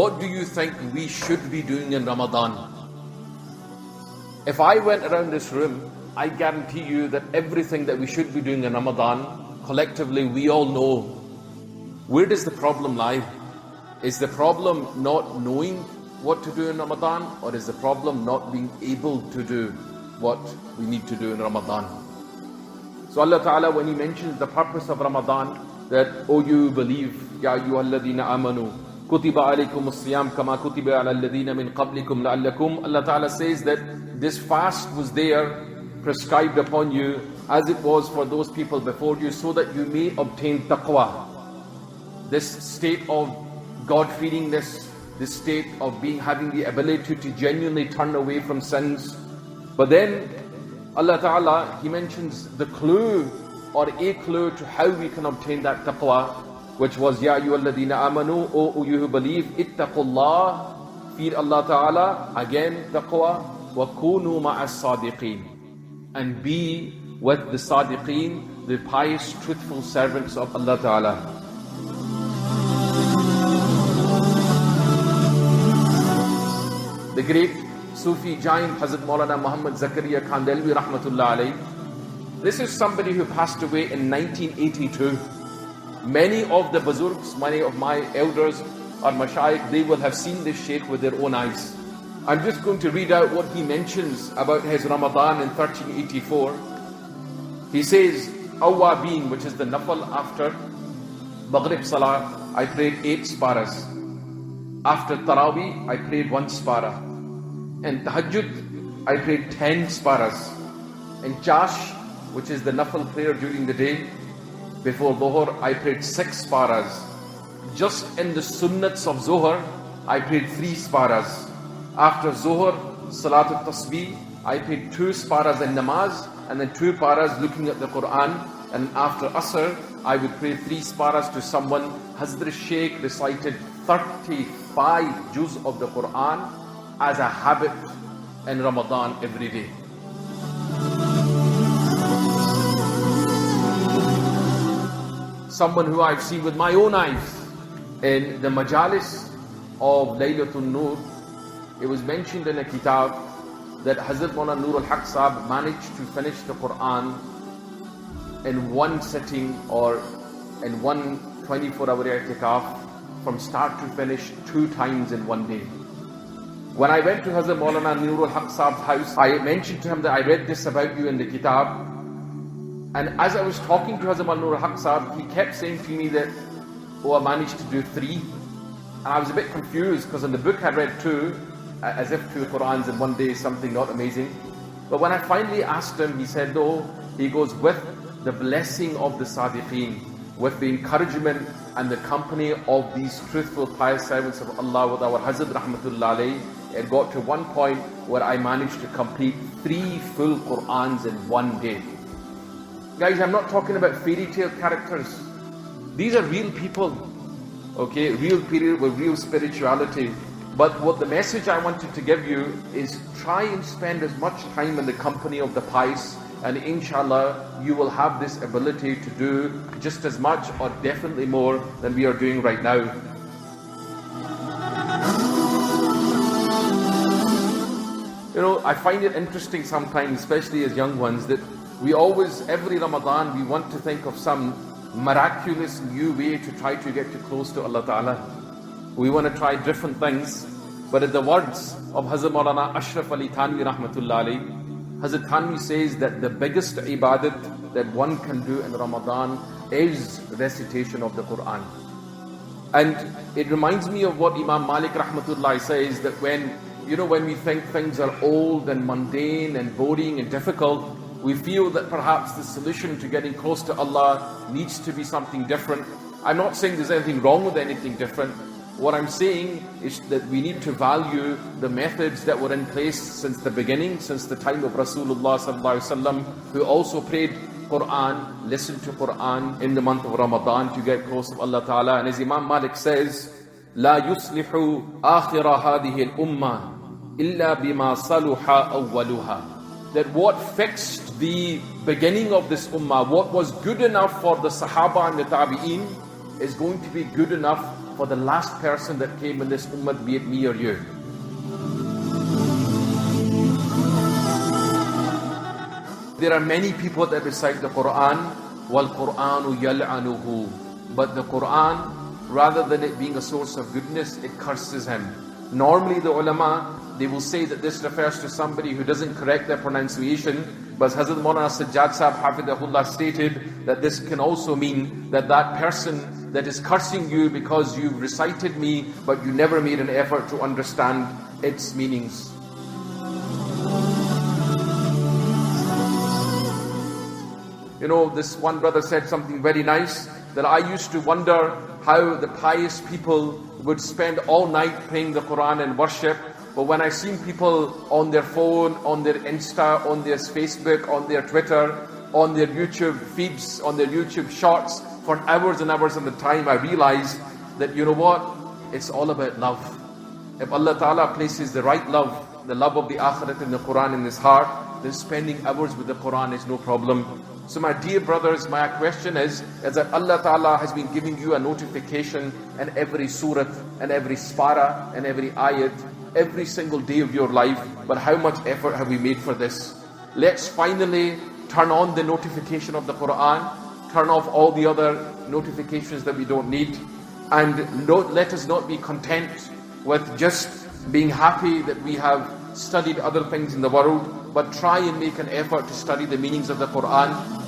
what do you think we should be doing in Ramadan? If I went around this room, I guarantee you that everything that we should be doing in Ramadan, collectively we all know. Where does the problem lie? Is the problem not knowing what to do in Ramadan, or is the problem not being able to do what we need to do in Ramadan? So Allah Ta'ala, when He mentions the purpose of Ramadan, that, oh you believe, Ya ayyuhalladhina amanu, kutiba alaykum as-siyam kama kutiba ala alladhina min qablikum la'allakum. Allah Ta'ala says that this fast was there, prescribed upon you, as it was for those people before you, so that you may obtain taqwa. This state of God-fearingness, this state of having the ability to genuinely turn away from sins. But then Allah Ta'ala, He mentions the clue, or a clue to how we can obtain that taqwa, which was, Ya ayyuhalladhina amanu, O you who believe, ittaqullah, fear Allah Ta'ala, again taqwa, wa kunu ma'as sadiqeen, and be with the sadiqeen, the pious, truthful servants of Allah Ta'ala. The great Sufi giant Hazrat Maulana Muhammad Zakaria Kandhelwi Rahmatullah Alayhi. This is somebody who passed away in 1982. Many of the Buzurgs, many of my elders or Mashayikh, they will have seen this Shaykh with their own eyes. I'm just going to read out what he mentions about his Ramadan in 1384. He says, Awwabeen, which is the nafal after Maghrib Salah, I prayed 8 sparas. After Taraweeh, I prayed 1 spara. And Tahajjud, I prayed 10 sparas. And Chash, which is the nafal prayer during the day, before Dhuhr, I prayed 6 sparas. Just in the sunnats of Zuhr, I prayed 3 sparas. After Zuhr, Salatul Tasbih, I prayed 2 sparas in namaz, and then 2 paras looking at the Qur'an. And after Asr, I would pray 3 sparas to someone. Hazrat Shaykh recited 35 juz of the Qur'an as a habit in Ramadan every day. Someone who I've seen with my own eyes in the majalis of Laylatul Nur, it was mentioned in a kitab that Hazrat Maulana Nur al-Haq Saheb managed to finish the Qur'an in one sitting, or in one 24-hour i'tikaf, from start to finish 2 times in one day. When I went to Hazrat Maulana Nur al-Haq Saheb's house, I mentioned to him that I read this about you in the kitab. And as I was talking to Hazrat Maulana Nur al-Haq Saheb, he kept saying to me that, oh, I managed to do 3. And I was a bit confused, because in the book I read 2, as if 2 Qur'ans in one day is something not amazing. But when I finally asked him, he said, no, he goes, with the blessing of the Sadiqeen, with the encouragement and the company of these truthful, pious servants of Allah, with our Hazrat Rahmatullah Alayhi, it got to one point where I managed to complete 3 full Qur'ans in one day. Guys, I'm not talking about fairy tale characters. These are real people, okay, real period with real spirituality. But what the message I wanted to give you is, try and spend as much time in the company of the pious, and inshallah you will have this ability to do just as much, or definitely more, than we are doing right now. You know, I find it interesting sometimes, especially as young ones, that we always, every Ramadan, we want to think of some miraculous new way to try to get too close to Allah Ta'ala. We want to try different things. But in the words of Hazrat Maulana Ashraf Ali Thanvi Rahmatullah Alayhi, Hazrat Thanvi says that the biggest ibadat that one can do in Ramadan is recitation of the Qur'an. And it reminds me of what Imam Malik Rahmatullah says, that when we think things are old and mundane and boring and difficult, we feel that perhaps the solution to getting close to Allah needs to be something different. I'm not saying there's anything wrong with anything different. What I'm saying is that we need to value the methods that were in place since the beginning, since the time of Rasulullah sallallahu alaihi wasallam, who also prayed Qur'an, listened to Qur'an in the month of Ramadan to get close to Allah Ta'ala. And as Imam Malik says, لا يصلح آخر هذه الأمة إلا بما صلح أولها. That what fixed the beginning of this ummah, what was good enough for the Sahaba and the Tabi'een, is going to be good enough for the last person that came in this ummah, be it me or you. There are many people that recite the Qur'an, وَالْقُرْآنُ يَلْعَنُهُ, but the Qur'an, rather than it being a source of goodness, it curses him. Normally the ulama, they will say that this refers to somebody who doesn't correct their pronunciation, but Hazrat Maulana Sajjad Saheb Hafidahullah stated that this can also mean that that person that is cursing you because you've recited me, but you never made an effort to understand its meanings. You know, this one brother said something very nice, that I used to wonder how the pious people would spend all night praying the Qur'an and worship, but when I seen people on their phone, on their Insta, on their Facebook, on their Twitter, on their YouTube feeds, on their YouTube shorts for hours and hours at a time, I realized that, you know what, it's all about love. If Allah Ta'ala places the right love, the love of the Akhirat and the Qur'an in his heart, then spending hours with the Qur'an is no problem. So my dear brothers, my question is that Allah Ta'ala has been giving you a notification in every surah, and every spara, and every ayat, every single day of your life, but how much effort have we made for this? Let's finally turn on the notification of the Qur'an, turn off all the other notifications that we don't need, and let us not be content with just being happy that we have studied other things in the world, but try and make an effort to study the meanings of the Qur'an.